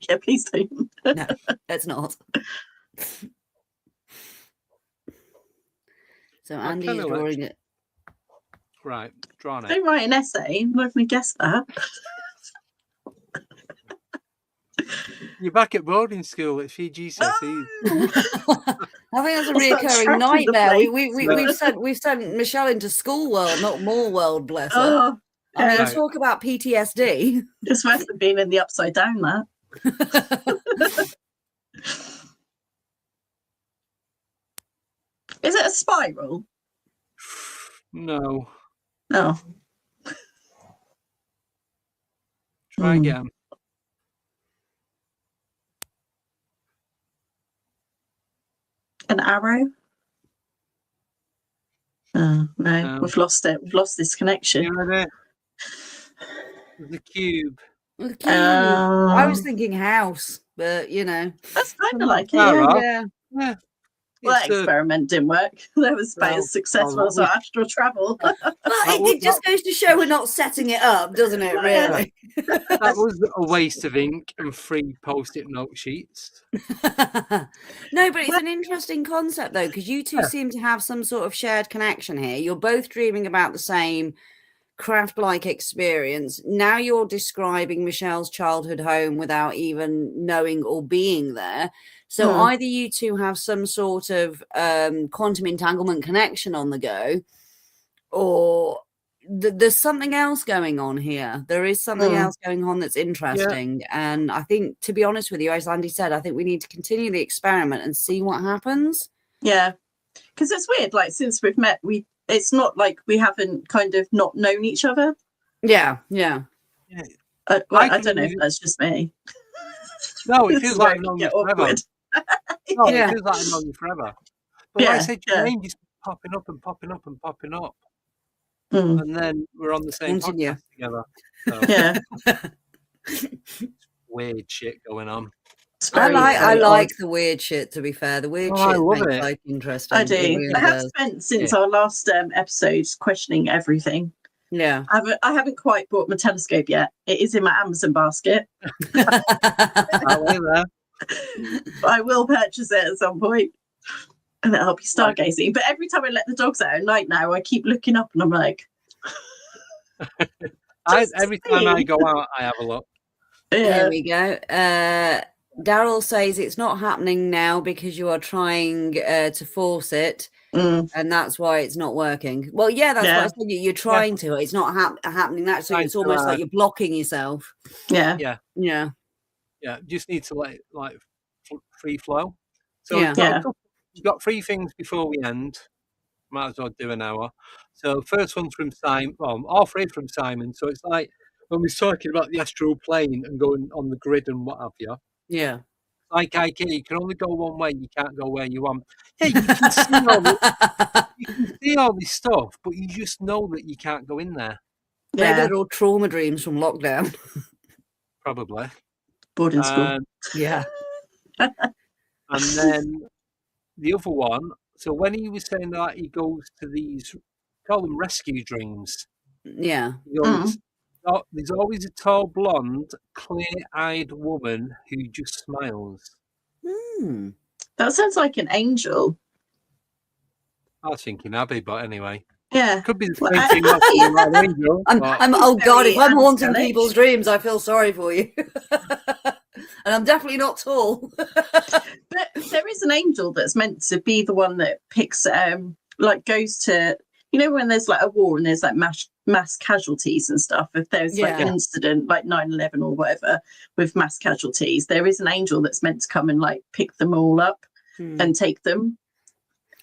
Yeah, please don't. No, let's not. So Andy is drawing it. Right, drawn it. Don't write an essay. I'm not going to guess that. You're back at boarding school at GCSEs. I think that's a reoccurring nightmare. We've sent Michelle into school world, not more world, bless her. I mean, talk about PTSD. It's worse than being in the upside down, that. Is it a spiral? No. No. Try again. An arrow? Oh, no, we've lost it. We've lost this connection. The cube. The cube. I was thinking house, but you know. That's kind of like it. Yeah. Well, that experiment didn't work. That was about as successful as our astral travel. Well, it just goes to show we're not setting it up, doesn't it, really? That was a waste of ink and 3 post-it note sheets. No, but it's an interesting concept, though, because you two seem to have some sort of shared connection here. You're both dreaming about the same craft-like experience. Now you're describing Michelle's childhood home without even knowing or being there. So either you two have some sort of quantum entanglement connection on the go, or there's something else going on here. There is something else going on that's interesting. Yeah. And I think, to be honest with you, as Andy said, I think we need to continue the experiment and see what happens. Yeah, because it's weird. Like, since we've met, it's not like we haven't kind of not known each other. Yeah. I don't know if that's just me. No, it feels like I've known you forever. No, it feels like I've known you forever. But like I said, your name just popping up and popping up and popping up. And then we're on the same podcast together. So. Yeah. Weird shit going on. I like the weird shit, to be fair. The weird shit makes life interesting. I do. Really I have spent since our last episode questioning everything. Yeah. I haven't quite bought my telescope yet. It is in my Amazon basket. I will purchase it at some point. And it'll help you stargazing. But every time I let the dogs out at night now, I keep looking up and I'm like... every time I go out, I have a look. There we go. Daryl says it's not happening now because you are trying to force it. And that's why it's not working. Well, yeah, that's what I said. You're trying to. It's not happening. That's so it's almost like you're blocking yourself. Yeah. Just need to let it like free flow. So we've got 3 things before we end. Might as well do an hour. So first one's from Simon. Well, all 3 from Simon. So it's like when we're talking about the astral plane and going on the grid and what have you. Yeah. Like IK, you can only go one way. You can't go where you want. Yeah, you can see all this, you can see all this stuff, but you just know that you can't go in there. Yeah, they're all trauma dreams from lockdown. Probably. Boarding school. Yeah. And then the other one. So when he was saying that he goes to these, call them rescue dreams. Yeah. He goes, there's always a tall, blonde, clear-eyed woman who just smiles. That sounds like an angel. I was thinking Abby, but anyway. Yeah. Could be the same thing as an angel. If I'm haunting people's dreams, I feel sorry for you. And I'm definitely not tall. But there is an angel that's meant to be the one that picks, goes to, when there's like a war and there's like mass casualties and stuff. If there's like an incident like 9/11 or whatever with mass casualties, there is an angel that's meant to come and like pick them all up and take them.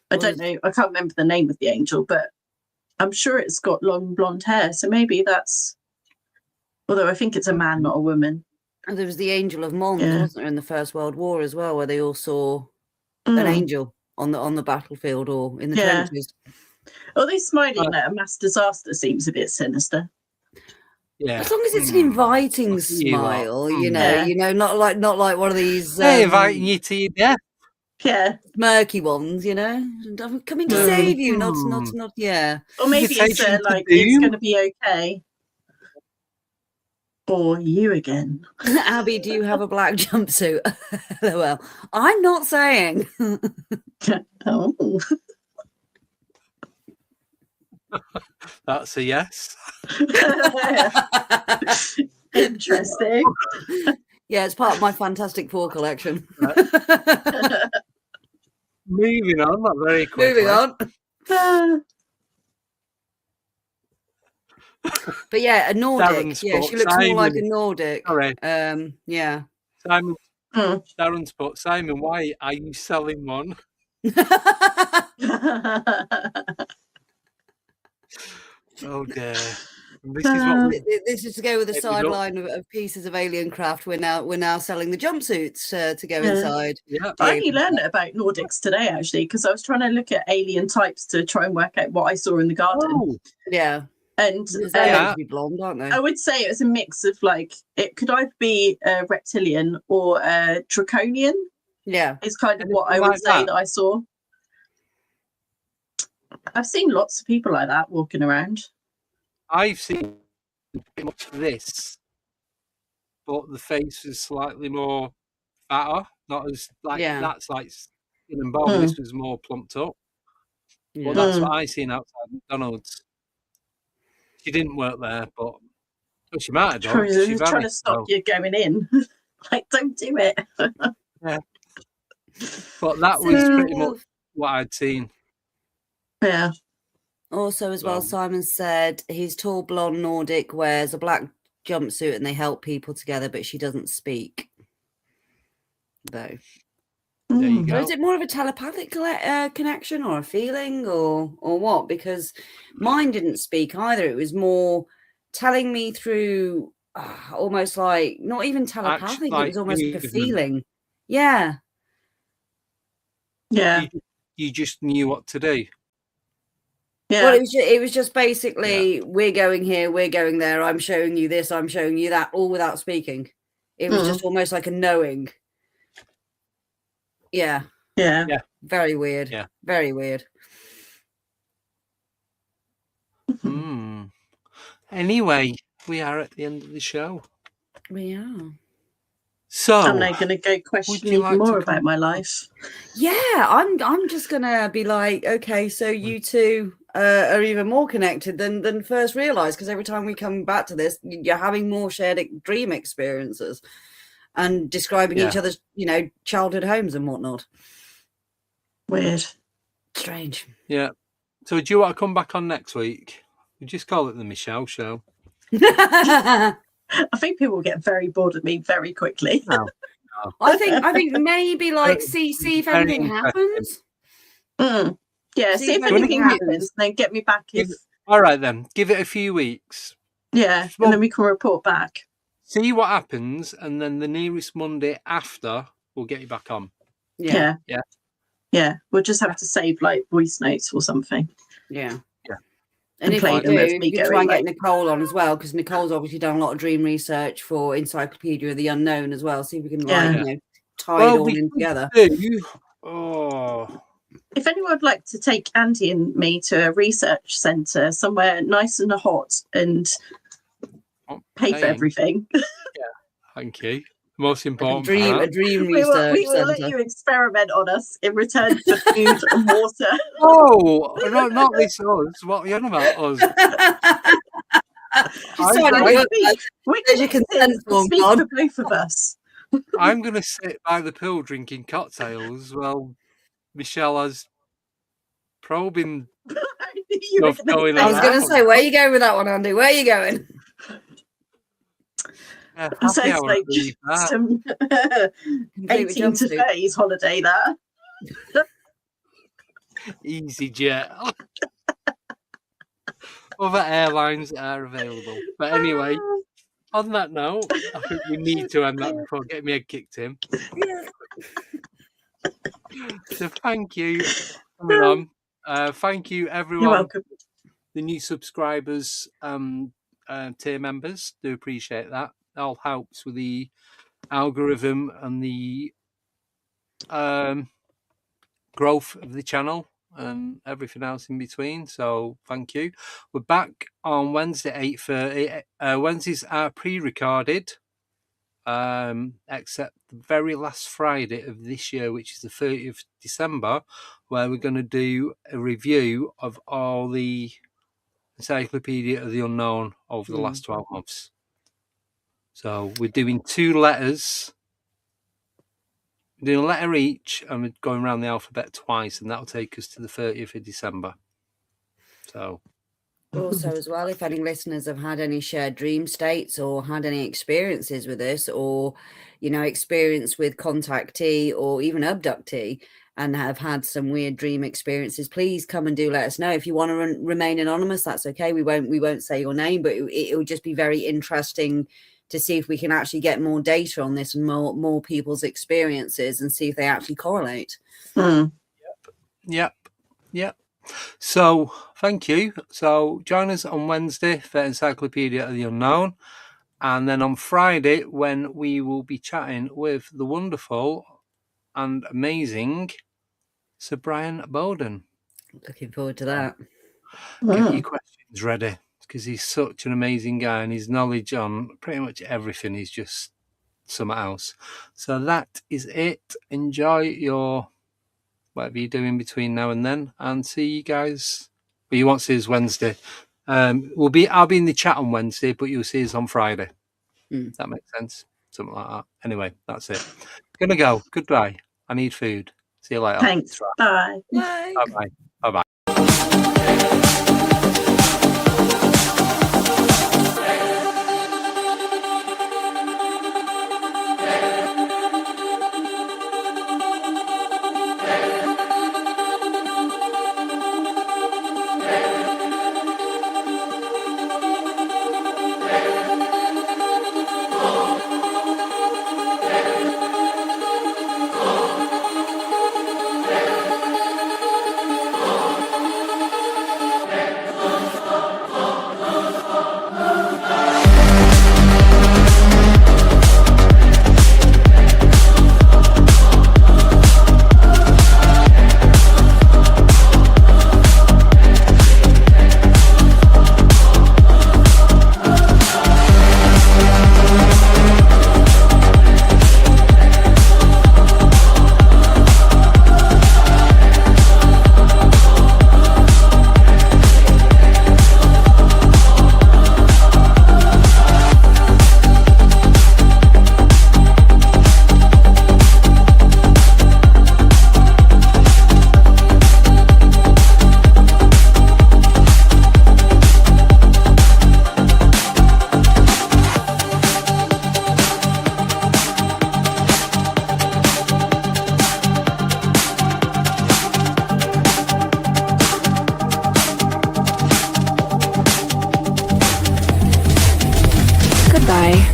I don't know. I can't remember the name of the angel, but I'm sure it's got long blonde hair. So maybe that's, although I think it's a man, not a woman. And there was the Angel of Mons, wasn't there, in the First World War as well, where they all saw an angel on the battlefield or in the trenches. Although smiling at a mass disaster seems a bit sinister. Yeah. As long as it's an inviting smile, not like one of these inviting you to your death. Yeah. Murky ones, I'm coming to save you, not. Or maybe it's it's going to be okay. Or you again. Abby, do you have a black jumpsuit? LOL. I'm not saying. Oh. That's a yes. Interesting. Yeah, it's part of my Fantastic Four collection. Moving on, not very quickly. Moving on. But yeah, a Nordic. She looks more like a Nordic. Sorry. Yeah. Simon. Darren's put, Simon, why are you selling one? Oh dear. This is to go with the sideline of pieces of alien craft. We're now selling the jumpsuits to go inside. Yeah. I only learned about Nordics today actually, because I was trying to look at alien types to try and work out what I saw in the garden. Oh. Yeah. And they're meant to be blonde, aren't they? I would say it was a mix of it could either be a reptilian or a draconian. Yeah. It's kind of what I would say that I saw. I've seen lots of people like that walking around. I've seen pretty much this, but the face is slightly more fatter, not as that's like skin and bone. This was more plumped up. Yeah. Well, that's what I seen outside McDonald's. She didn't work there, but she might have done. She's trying to stop you going in. Don't do it. Yeah. But that was pretty much what I'd seen. Yeah. Also, as well, Simon said he's tall, blonde, Nordic, wears a black jumpsuit, and they help people together, but she doesn't speak. Though. There you go. So is it more of a telepathic connection or a feeling or what? Because mine didn't speak either. It was more telling me through almost like not even telepathic. It was almost like a feeling. Yeah. Yeah. you just knew what to do. Yeah. Well, it was just basically we're going here, we're going there. I'm showing you this, I'm showing you that, all without speaking. It was just almost like a knowing. Yeah. Yeah. Yeah. Very weird. Yeah. Very weird. Anyway, we are at the end of the show. We are. So I'm now going to go question even more about my life. Yeah, I'm just gonna be like, okay, so you two are even more connected than first realized, because every time we come back to this, you're having more shared dream experiences and describing each other's, childhood homes and whatnot. Weird. Strange. Yeah. So do you want to come back on next week? We just call it the Michelle Show. I think people will get very bored of me very quickly. No. I think maybe like see if anything happens. Yeah, see if anything happens, then get me back. All right, then. Give it a few weeks. Yeah, and then we can report back. See what happens, and then the nearest Monday after, we'll get you back on. Yeah. We'll just have to save like voice notes or something. Yeah. And if play you them as do, we you go try and in, get Nicole on as well, because Nicole's obviously done a lot of dream research for Encyclopedia of the Unknown as well. See if we can tie it all in together. If anyone would like to take Andy and me to a research centre somewhere nice and hot and pay for everything. Yeah, thank you. Most important a dream research we will let you experiment on us in return for food and water. Oh, not this us. What are you on about us? We can speak for both of us. I'm going to sit by the pool drinking cocktails while Michelle has probing stuff going on. I was going to say, where are you going with that one, Andy? Where are you going? Yeah, sounds like some 18 to 30s holiday there. Easy jet. Other airlines are available. But anyway, on that note, I think we need to end that before getting my head kicked in. So thank you for coming on. Thank you, everyone. You're welcome. The new subscribers, tier members, do appreciate that. That all helps with the algorithm and the growth of the channel and everything else in between. So thank you. We're back on Wednesday 8:30. Wednesdays are pre-recorded, except the very last Friday of this year, which is the 30th of December, where we're going to do a review of all the Encyclopedia of the Unknown over the last 12 months. So we're doing 2 letters. We're doing a letter each, and we're going around the alphabet twice, and that'll take us to the 30th of December. So, also, as well, if any listeners have had any shared dream states or had any experiences with this, or experience with contactee or even abductee, and have had some weird dream experiences, please come and do let us know. If you want to remain anonymous, that's okay. We won't say your name, but it will just be very interesting to see if we can actually get more data on this and more people's experiences and see if they actually correlate. Yep. So thank you. So join us on Wednesday for Encyclopedia of the Unknown, and then on Friday when we will be chatting with the wonderful and amazing Sir Brian Bowden. Looking forward to that. Get your questions ready, because he's such an amazing guy, and his knowledge on pretty much everything is just something else. So that is it. Enjoy your whatever you do in between now and then, and see you guys. Well, you won't see us Wednesday. I'll be in the chat on Wednesday, but you'll see us on Friday. That makes sense. Something like that. Anyway, that's it. Gonna go. Goodbye. I need food. See you later. Thanks. Bye. Bye. Bye. Bye. Bye.